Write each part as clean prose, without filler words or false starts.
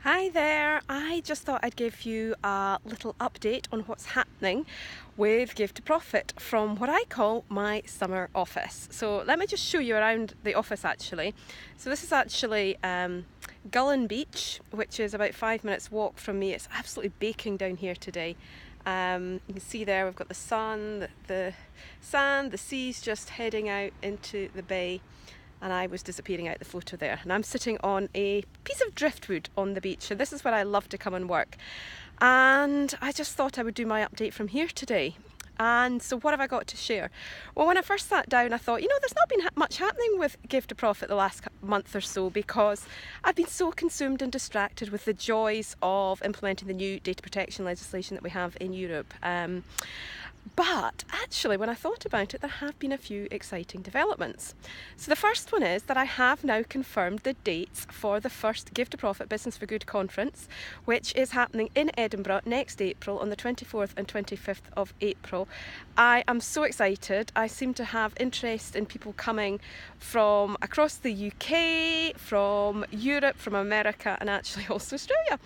Hi there, I just thought I'd give you a little update on what's happening with Give to Profit from what I call my summer office. So let me just show you around the office actually. So this is actually Gullen Beach, which is about 5 minutes walk from me. It's absolutely baking down here today. You can see there we've got the sun, the sand, the sea's just heading out into the bay. And I was disappearing out the photo there. And I'm sitting on a piece of driftwood on the beach, and this is where I love to come and work. And I just thought I would do my update from here today. And so what have I got to share? Well, when I first sat down, I thought, there's not been much happening with Give to Profit the last month or so, because I've been so consumed and distracted with the joys of implementing the new data protection legislation that we have in Europe. But actually, when I thought about it, there have been a few exciting developments. So the first one is that I have now confirmed the dates for the first Give to Profit Business for Good conference, which is happening in Edinburgh next April on the 24th and 25th of April. I am so excited. I seem to have interest in people coming from across the UK, from Europe, from America, and actually also Australia.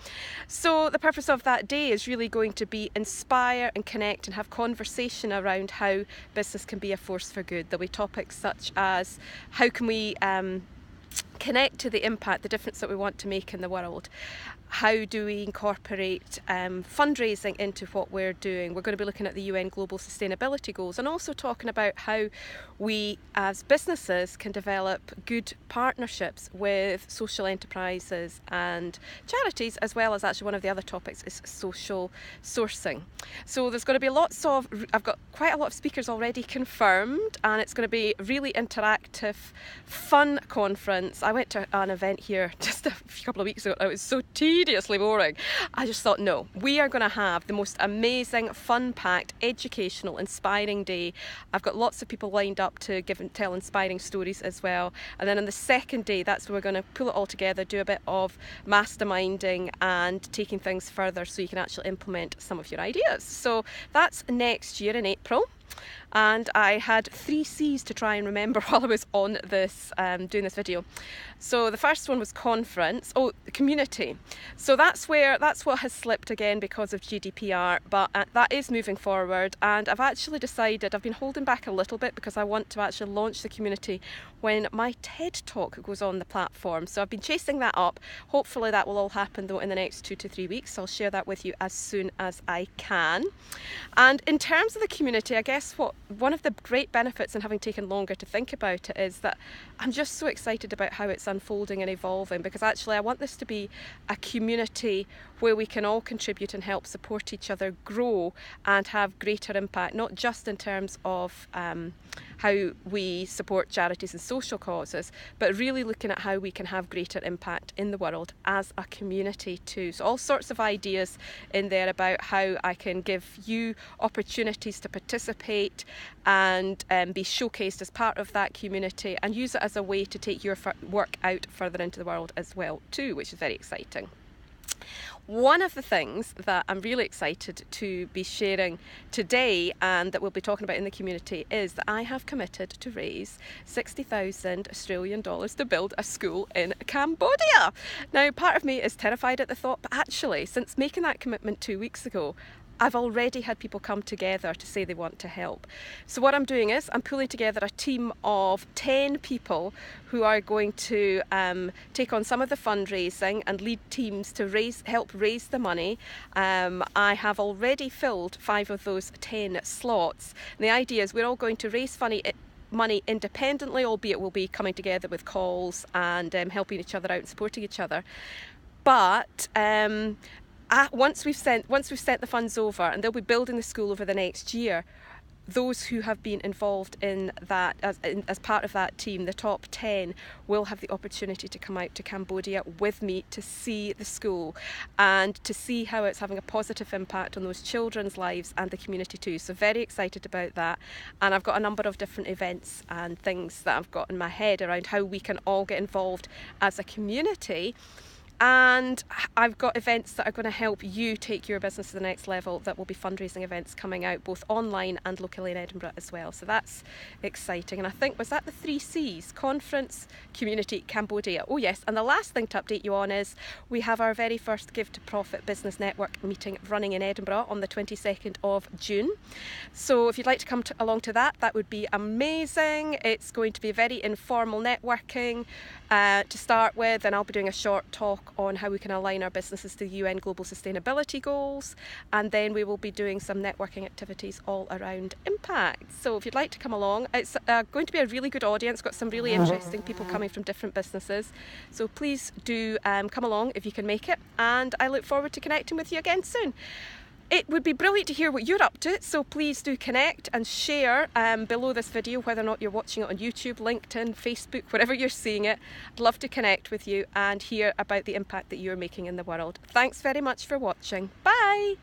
So the purpose of that day is really going to be inspire and connect and have conversation around how business can be a force for good. There'll be topics such as how can we connect to the impact, the difference that we want to make in the world. How do we incorporate fundraising into what we're doing? We're going to be looking at the UN Global Sustainability Goals and also talking about how we as businesses can develop good partnerships with social enterprises and charities, as well as actually one of the other topics is social sourcing. So there's going to be I've got quite a lot of speakers already confirmed, and it's going to be a really interactive, fun conference. I went to an event here just a couple of weeks ago. It was so tediously boring. I just thought, no, we are going to have the most amazing, fun-packed, educational, inspiring day. I've got lots of people lined up to tell inspiring stories as well. And then on the second day, that's when we're going to pull it all together, do a bit of masterminding and taking things further so you can actually implement some of your ideas. So that's next year in April. And I had 3 C's to try and remember while I was on this doing this video. So the first one was conference. Community. So that's what has slipped again because of GDPR, but that is moving forward. And I've actually decided, I've been holding back a little bit because I want to actually launch the community when my TED talk goes on the platform. So I've been chasing that up. Hopefully that will all happen though in the next 2 to 3 weeks. So I'll share that with you as soon as I can. And in terms of the community, I guess one of the great benefits in having taken longer to think about it is that I'm just so excited about how it's unfolding and evolving, because actually I want this to be a community where we can all contribute and help support each other grow and have greater impact, not just in terms of how we support charities and social causes, but really looking at how we can have greater impact in the world as a community too. So all sorts of ideas in there about how I can give you opportunities to participate and be showcased as part of that community, and use it as a way to take your work out further into the world as well too, which is very exciting. One of the things that I'm really excited to be sharing today and that we'll be talking about in the community is that I have committed to raise 60,000 Australian dollars to build a school in Cambodia. Now, part of me is terrified at the thought, but actually, since making that commitment 2 weeks ago, I've already had people come together to say they want to help. So what I'm doing is I'm pulling together a team of 10 people who are going to take on some of the fundraising and lead teams to help raise the money. I have already filled 5 of those 10 slots. And the idea is we're all going to raise money independently, albeit we'll be coming together with calls and helping each other out and supporting each other. But once we've sent the funds over, and they'll be building the school over the next year, those who have been involved in that as part of that team, the top 10, will have the opportunity to come out to Cambodia with me to see the school and to see how it's having a positive impact on those children's lives and the community too. So very excited about that. And I've got a number of different events and things that I've got in my head around how we can all get involved as a community and I've got events that are going to help you take your business to the next level, that will be fundraising events coming out both online and locally in Edinburgh as well. So that's exciting. And I think, was that the 3 C's? Conference, community, Cambodia. Oh yes, and the last thing to update you on is we have our very first Give to Profit Business Network meeting running in Edinburgh on the 22nd of June. So if you'd like to come along to that, that would be amazing. It's going to be very informal networking to start with, and I'll be doing a short talk on how we can align our businesses to the UN Global Sustainability Goals, and then we will be doing some networking activities all around impact. So if you'd like to come along, it's going to be a really good audience, got some really interesting people coming from different businesses, so please do come along if you can make it, and I look forward to connecting with you again soon. It would be brilliant to hear what you're up to, so please do connect and share below this video, whether or not you're watching it on YouTube, LinkedIn, Facebook, wherever you're seeing it. I'd love to connect with you and hear about the impact that you're making in the world. Thanks very much for watching. Bye!